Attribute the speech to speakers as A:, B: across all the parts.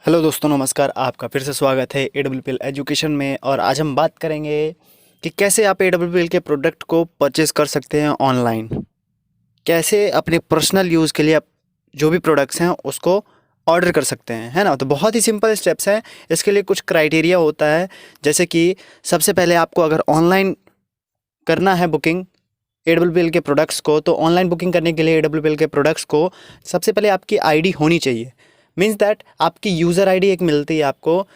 A: Hello दोस्तों, नमस्कार। आपका फिर से स्वागत है AWPL एजुकेशन में। और आज हम बात करेंगे कि कैसे आप AWPL के प्रोडक्ट को परचेज़ कर सकते हैं ऑनलाइन। कैसे अपने पर्सनल यूज़ के लिए आप जो भी प्रोडक्ट्स हैं उसको ऑर्डर कर सकते हैं, है ना। तो बहुत ही सिंपल स्टेप्स हैं। इसके लिए कुछ क्राइटेरिया होता है, जैसे कि सबसे पहले आपको अगर ऑनलाइन करना है बुकिंग AWPL के प्रोडक्ट्स को, तो ऑनलाइन बुकिंग करने के लिए AWPL के प्रोडक्ट्स को सबसे पहले आपकी आईडी होनी चाहिए। मीन्स दैट आपकी यूज़र आईडी एक मिलती है आपको,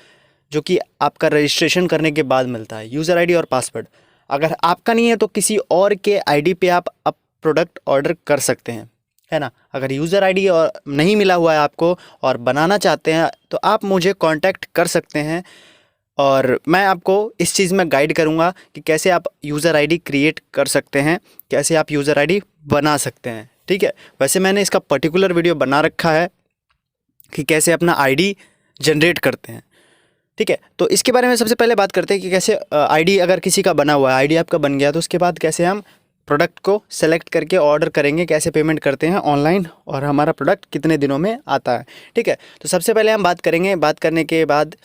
A: जो कि आपका रजिस्ट्रेशन करने के बाद मिलता है, यूज़र आईडी और पासवर्ड। अगर आपका नहीं है तो किसी और के आईडी पे आप प्रोडक्ट ऑर्डर कर सकते हैं, है ना। अगर यूज़र आईडी और नहीं मिला हुआ है आपको और बनाना चाहते हैं तो आप मुझे कांटेक्ट कर सकते हैं, और मैं आपको इस चीज़ में गाइड करूँगा कि कैसे आप यूज़र आईडी क्रिएट कर सकते हैं, कैसे आप यूज़र आईडी बना सकते हैं। ठीक है, वैसे मैंने इसका पर्टिकुलर वीडियो बना रखा है कि कैसे अपना आईडी जनरेट करते हैं। ठीक है, तो इसके बारे में सबसे पहले बात करते हैं कि कैसे आईडी अगर किसी का बना हुआ है, आईडी आपका बन गया, तो उसके बाद कैसे हम प्रोडक्ट को सेलेक्ट करके ऑर्डर करेंगे, कैसे पेमेंट करते हैं ऑनलाइन, और हमारा प्रोडक्ट कितने दिनों में आता है। ठीक है, तो सबसे पहले हम बात करेंगे। बात करने के बाद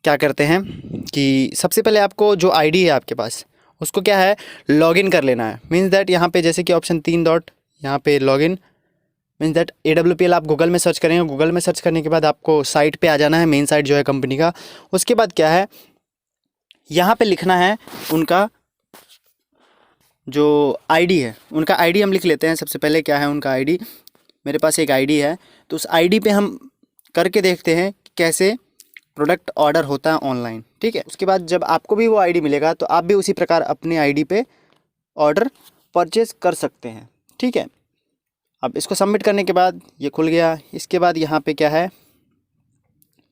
A: क्या करते हैं कि सबसे पहले आपको जो आईडी है आपके पास, उसको क्या है, लॉगिन कर लेना है। मीन्स दैट यहाँ पे जैसे कि ऑप्शन 3 डॉट, यहाँ पे लॉगिन, मीन्स दैट AWPL आप गूगल में सर्च करेंगे। गूगल में सर्च करने के बाद आपको साइट पे आ जाना है, मेन साइट जो है कंपनी का। उसके बाद क्या है, यहाँ पे लिखना है उनका जो आईडी है, उनका आईडी हम लिख लेते हैं। सबसे पहले क्या है उनका आईडी, मेरे पास एक आईडी है, तो उस आईडी पे हम करके देखते हैं कि कैसे प्रोडक्ट ऑर्डर होता है ऑनलाइन। ठीक है, उसके बाद जब आपको भी वो आईडी मिलेगा तो आप भी उसी प्रकार अपने आईडी पे ऑर्डर परचेज़ कर सकते हैं। ठीक है, अब इसको सबमिट करने के बाद ये खुल गया। इसके बाद यहाँ पे क्या है,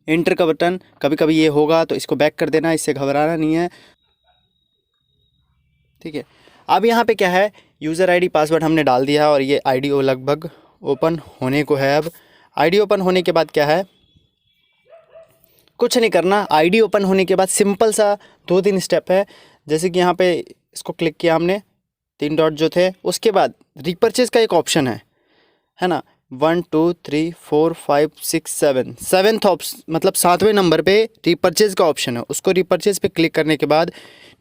A: एंटर का बटन। कभी कभी ये होगा तो इसको बैक कर देना, इससे घबराना नहीं है। ठीक है, अब यहाँ पे क्या है, यूज़र आईडी पासवर्ड हमने डाल दिया है और ये आईडी लगभग ओपन होने को है। अब आईडी ओपन होने के बाद क्या है, कुछ नहीं करना। आईडी ओपन होने के बाद सिंपल सा 2-3 स्टेप है। जैसे कि यहाँ पे इसको क्लिक किया हमने, 3 डॉट जो थे, उसके बाद रिपर्चेज़ का एक ऑप्शन है ना। 1 2 3 4 5 6 7 सेवन्थ ऑप्शन, मतलब 7वें नंबर पे रिपर्चेज़ का ऑप्शन है। उसको रिपर्चेज़ पे क्लिक करने के बाद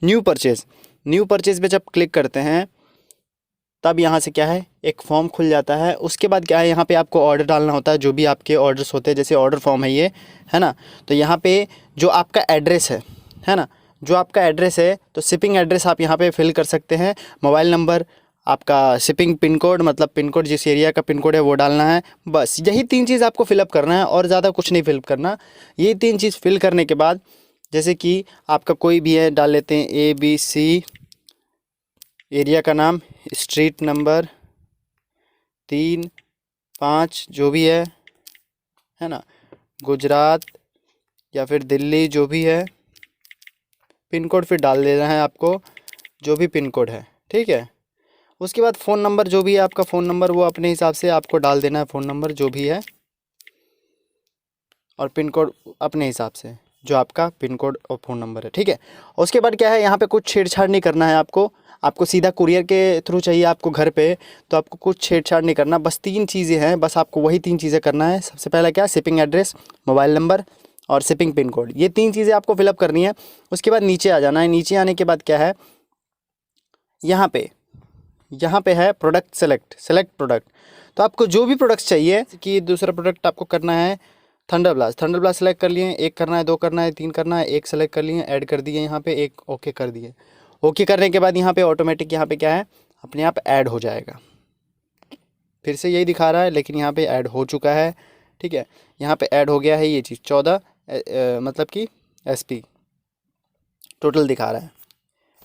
A: न्यू परचेज़ पे जब क्लिक करते हैं तब यहाँ से क्या है, एक फॉर्म खुल जाता है। उसके बाद क्या है, यहाँ पे आपको ऑर्डर डालना होता है, जो भी आपके ऑर्डर्स होते हैं। जैसे ऑर्डर फॉर्म है ये, है ना। तो यहाँ पे जो आपका एड्रेस है ना, जो आपका एड्रेस है, तो शिपिंग एड्रेस आप यहाँ पे फिल कर सकते हैं। मोबाइल नंबर, आपका शिपिंग पिन कोड, मतलब पिन कोड, जिस एरिया का पिन कोड है वो डालना है। बस यही 3 चीज़ आपको फिलअप करना है और ज़्यादा कुछ नहीं फिलअप करना। ये 3 चीज़ फिल करने के बाद जैसे कि आपका कोई भी है, डाल लेते हैं ABC, एरिया का नाम, स्ट्रीट नंबर 3 5 जो भी है ना, गुजरात या फिर दिल्ली जो भी है, पिन कोड फिर डाल देना है आपको, जो भी पिन कोड है। ठीक है, उसके बाद फ़ोन नंबर, जो भी है आपका फ़ोन नंबर, वो अपने हिसाब से आपको डाल देना है, फ़ोन नंबर जो भी है, और पिन कोड अपने हिसाब से, जो आपका पिन कोड और फ़ोन नंबर है। ठीक है, उसके बाद क्या है, यहाँ पे कुछ छेड़छाड़ नहीं करना है आपको सीधा कुरियर के थ्रू चाहिए आपको घर पे, तो आपको कुछ छेड़छाड़ नहीं करना। बस 3 चीज़ें हैं, बस आपको वही 3 चीज़ें करना है। सबसे पहला क्या, शिपिंग एड्रेस, मोबाइल नंबर और शिपिंग पिन कोड। ये 3 चीज़ें आपको फिलअप करनी है। उसके बाद नीचे आ जाना है। नीचे आने के बाद क्या है, यहाँ पे है प्रोडक्ट सेलेक्ट प्रोडक्ट। तो आपको जो भी प्रोडक्ट्स चाहिए, कि दूसरा प्रोडक्ट आपको करना है थंडर ब्लास्ट सेलेक्ट कर लिए, 1 करना है, 2 करना है, 3 करना है, 1 सेलेक्ट कर लिए, ऐड कर दिए यहाँ पे, 1 ओके कर दिए। ओके करने के बाद यहाँ पे ऑटोमेटिक, यहाँ पे क्या है, अपने आप ऐड हो जाएगा। फिर से यही दिखा रहा है, लेकिन यहाँ पे ऐड हो चुका है। ठीक है, यहाँ पे ऐड हो गया है ये चीज़, 14 मतलब कि SP टोटल दिखा रहा है।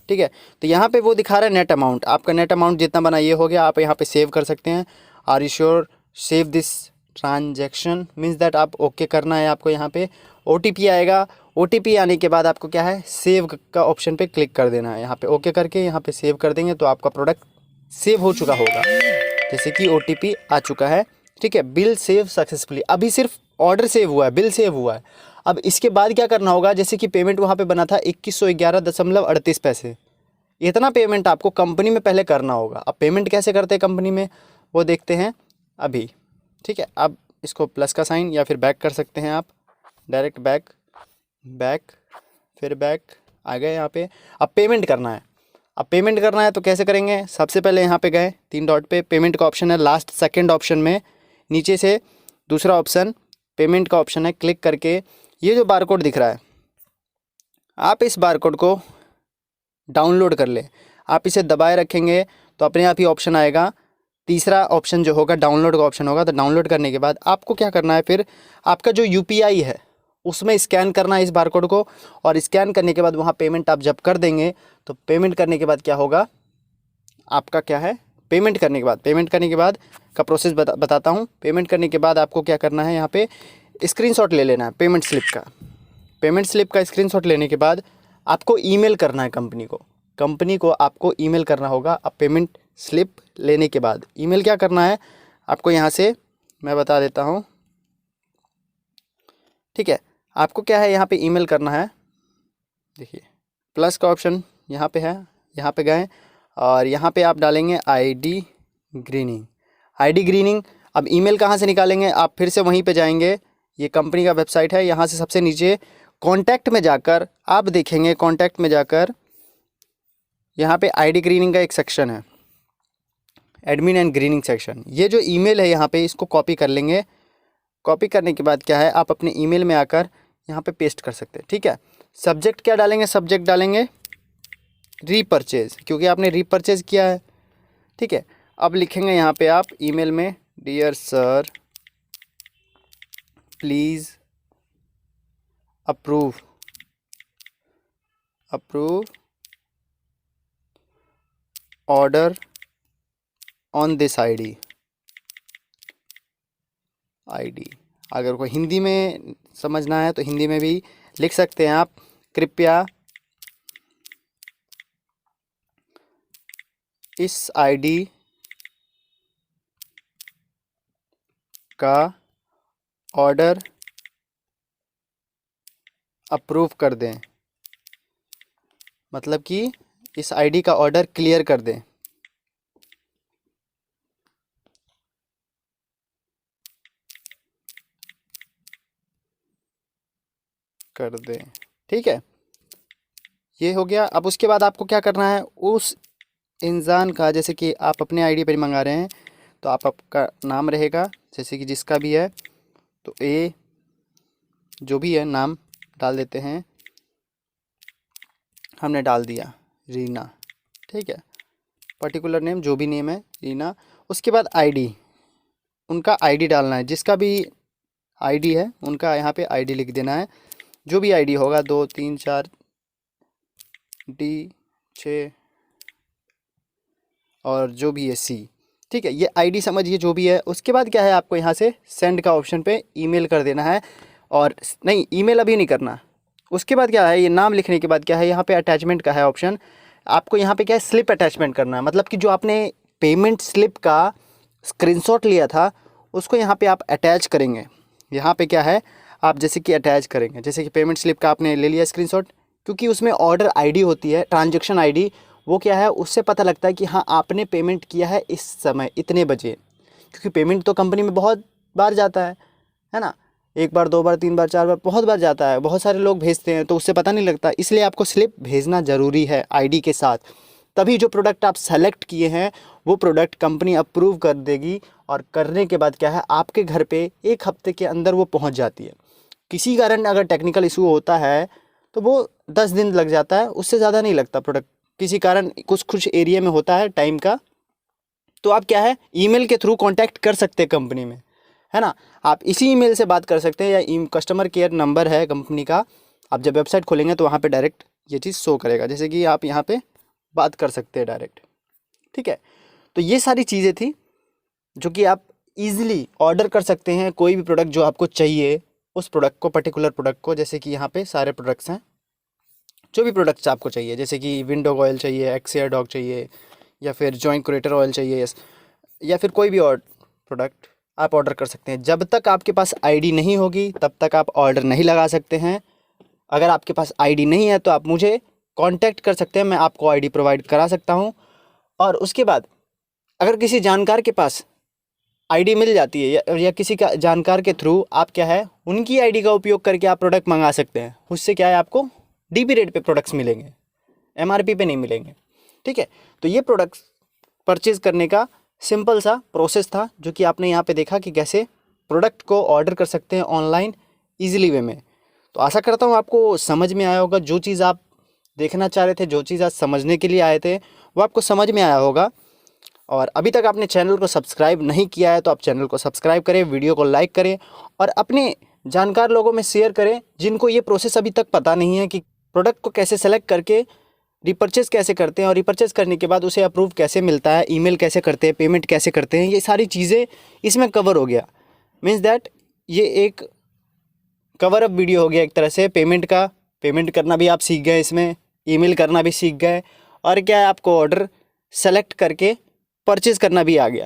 A: ठीक है, तो यहाँ पे वो दिखा रहा है नेट अमाउंट, आपका नेट अमाउंट जितना बना ये हो गया। आप यहाँ पे सेव कर सकते हैं। Are you sure save this transaction, means that आप ओके करना है आपको। यहाँ पे OTP आएगा। OTP आने के बाद आपको क्या है, सेव का ऑप्शन पे क्लिक कर देना है। यहाँ पे ओके करके यहाँ पे सेव कर देंगे तो आपका प्रोडक्ट सेव हो चुका होगा, जैसे कि OTP आ चुका है। ठीक है, बिल सेव सक्सेसफुली। अभी सिर्फ ऑर्डर सेव हुआ है, बिल सेव हुआ है। अब इसके बाद क्या करना होगा, जैसे कि पेमेंट वहाँ पे बना था 2111.38 पैसे, इतना पेमेंट आपको कंपनी में पहले करना होगा। अब पेमेंट कैसे करते हैं कंपनी में, वो देखते हैं अभी। ठीक है, अब इसको प्लस का साइन या फिर बैक कर सकते हैं आप। डायरेक्ट बैक, बैक, फिर बैक आ गए यहाँ पे। अब पेमेंट करना है। अब पेमेंट करना है तो कैसे करेंगे? सबसे पहले यहाँ पे गए, 3 डॉट पे पेमेंट का ऑप्शन है, लास्ट सेकंड ऑप्शन में नीचे से दूसरा ऑप्शन पेमेंट का ऑप्शन है। क्लिक करके ये जो बारकोड दिख रहा है, आप इस बारकोड को डाउनलोड कर लें। आप इसे दबाए रखेंगे तो अपने आप ही ऑप्शन आएगा, तीसरा ऑप्शन जो होगा डाउनलोड का ऑप्शन होगा। तो डाउनलोड करने के बाद आपको क्या करना है, फिर आपका जो यूपीआई है उसमें स्कैन करना है इस बारकोड को, और स्कैन करने के बाद वहाँ पेमेंट आप जब कर देंगे तो पेमेंट करने के बाद क्या होगा आपका, क्या है, पेमेंट करने के बाद का प्रोसेस बताता हूँ। पेमेंट करने के बाद आपको क्या करना है, यहाँ पे स्क्रीनशॉट ले लेना है पेमेंट स्लिप का। पेमेंट स्लिप का स्क्रीनशॉट लेने के बाद आपको ईमेल करना है कंपनी को आपको ईमेल करना होगा। अब पेमेंट स्लिप लेने के बाद ईमेल क्या करना है आपको, यहाँ से मैं बता देता हूँ, ठीक है। आपको क्या है यहाँ पे ईमेल करना है, देखिए प्लस का ऑप्शन यहाँ पे है, यहाँ पे गए और यहाँ पे आप डालेंगे आईडी ग्रीनिंग। अब ईमेल कहाँ से निकालेंगे, आप फिर से वहीं पे जाएंगे, ये कंपनी का वेबसाइट है, यहाँ से सबसे नीचे कॉन्टैक्ट में जाकर आप देखेंगे, कॉन्टैक्ट में जाकर यहाँ पे आईडी ग्रीनिंग का एक सेक्शन है, एडमिन एंड ग्रीनिंग सेक्शन। ये जो ईमेल है यहाँ पे इसको कॉपी कर लेंगे। कॉपी करने के बाद क्या है, आप अपने ईमेल में आकर यहाँ पे पेस्ट कर सकते हैं, ठीक है। सब्जेक्ट क्या डालेंगे, सब्जेक्ट डालेंगे रीपरचेज, क्योंकि आपने रीपरचेज किया है, ठीक है। अब लिखेंगे यहाँ पे आप ईमेल में, dear sir please approve order on this ID. अगर कोई हिंदी में समझना है तो हिंदी में भी लिख सकते हैं आप, कृपया इस आईडी का ऑर्डर अप्रूव कर दें, मतलब कि इस आईडी का ऑर्डर क्लियर कर दें। ठीक है, ये हो गया। अब उसके बाद आपको क्या करना है, उस इंसान का, जैसे कि आप अपने आईडी पर मंगा रहे हैं तो आपका नाम रहेगा, जैसे कि जिसका भी है तो ए जो भी है नाम डाल देते हैं, हमने डाल दिया रीना, ठीक है, पर्टिकुलर नेम जो भी नेम है रीना। उसके बाद आईडी, उनका आईडी डालना है, जिसका भी आईडी है उनका यहाँ पे आईडी लिख देना है, जो भी आईडी होगा 2 3 4 D6 और जो भी है C, ठीक है, ये आईडी समझिए जो भी है। उसके बाद क्या है, आपको यहाँ से सेंड का ऑप्शन पे ईमेल कर देना है, और नहीं ईमेल अभी नहीं करना। उसके बाद क्या है, ये नाम लिखने के बाद क्या है, यहाँ पे अटैचमेंट का है ऑप्शन, आपको यहाँ पे क्या है स्लिप अटैचमेंट करना है, मतलब कि जो आपने पेमेंट स्लिप का स्क्रीनशॉट लिया था उसको यहाँ पे आप अटैच करेंगे। यहाँ पे क्या है, आप जैसे कि अटैच करेंगे, जैसे कि पेमेंट स्लिप का आपने ले लिया स्क्रीनशॉट, क्योंकि उसमें ऑर्डर आईडी होती है, ट्रांजैक्शन आईडी, वो क्या है उससे पता लगता है कि हाँ आपने पेमेंट किया है इस समय इतने बजे, क्योंकि पेमेंट तो कंपनी में बहुत बार जाता है ना, 1 बार 2 बार 3 बार 4 बार, बहुत बार जाता है, बहुत सारे लोग भेजते हैं, तो उससे पता नहीं लगता। इसलिए आपको स्लिप भेजना ज़रूरी है आईडी के साथ, तभी जो प्रोडक्ट आप सेलेक्ट किए हैं वो प्रोडक्ट कंपनी अप्रूव कर देगी, और करने के बाद क्या है आपके घर पे 1 हफ्ते के अंदर वो पहुंच जाती है। किसी कारण अगर टेक्निकल इशू होता है तो वो 10 दिन लग जाता है, उससे ज़्यादा नहीं लगता। प्रोडक्ट किसी कारण कुछ एरिया में होता है टाइम का, तो आप क्या है ईमेल के थ्रू कांटेक्ट कर सकते हैं कंपनी में, है ना। आप इसी ईमेल से बात कर सकते हैं, या कस्टमर केयर नंबर है कंपनी का, आप जब वेबसाइट खोलेंगे तो वहाँ पे डायरेक्ट ये चीज़ शो करेगा, जैसे कि आप यहाँ पे बात कर सकते हैं डायरेक्ट, ठीक है। तो ये सारी चीज़ें थी जो कि आप इजीली ऑर्डर कर सकते हैं कोई भी प्रोडक्ट जो आपको चाहिए, उस प्रोडक्ट को, पर्टिकुलर प्रोडक्ट को, जैसे कि यहाँ पे सारे प्रोडक्ट्स हैं, जो भी प्रोडक्ट्स आपको चाहिए, जैसे कि विंडो ऑयल चाहिए, एक्सियर डॉग चाहिए, या फिर जॉइंट क्रिएटर ऑयल चाहिए, या फिर कोई भी और प्रोडक्ट आप ऑर्डर कर सकते हैं। जब तक आपके पास आईडी नहीं होगी तब तक आप ऑर्डर नहीं लगा सकते हैं। अगर आपके पास आईडी नहीं है तो आप मुझे कांटेक्ट कर सकते हैं, मैं आपको आईडी प्रोवाइड करा सकता हूं। और उसके बाद अगर किसी जानकार के पास आईडी मिल जाती है या किसी का जानकार के थ्रू आप क्या है उनकी आईडी का उपयोग करके आप प्रोडक्ट मंगा सकते हैं। उससे क्या है आपको डीपी रेट पे प्रोडक्ट्स मिलेंगे, एमआरपी पे नहीं मिलेंगे। ठीक है, तो ये प्रोडक्ट्स परचेज़ करने का सिंपल सा प्रोसेस था जो कि आपने यहाँ पे देखा कि कैसे प्रोडक्ट को ऑर्डर कर सकते हैं ऑनलाइन ईजिली वे में। तो आशा करता हूँ आपको समझ में आया होगा। जो चीज़ आप देखना चाह रहे थे, जो चीज़ आज समझने के लिए आए थे, वो आपको समझ में आया होगा। और अभी तक आपने चैनल को सब्सक्राइब नहीं किया है तो आप चैनल को सब्सक्राइब करें, वीडियो को लाइक करें और अपने जानकार लोगों में शेयर करें जिनको ये प्रोसेस अभी तक पता नहीं है कि प्रोडक्ट को कैसे सेलेक्ट करके रिपर्चेज़ कैसे करते हैं और रिपर्चेज़ करने के बाद उसे अप्रूव कैसे मिलता है, ईमेल कैसे करते हैं, पेमेंट कैसे करते हैं। ये सारी चीज़ें इसमें कवर हो गया। मीन्स दैट ये एक कवर अप वीडियो हो गया एक तरह से पेमेंट का। पेमेंट करना भी आप सीख गए, इसमें ईमेल करना भी सीख गए और क्या है आपको ऑर्डर सेलेक्ट करके परचेज़ करना भी आ गया।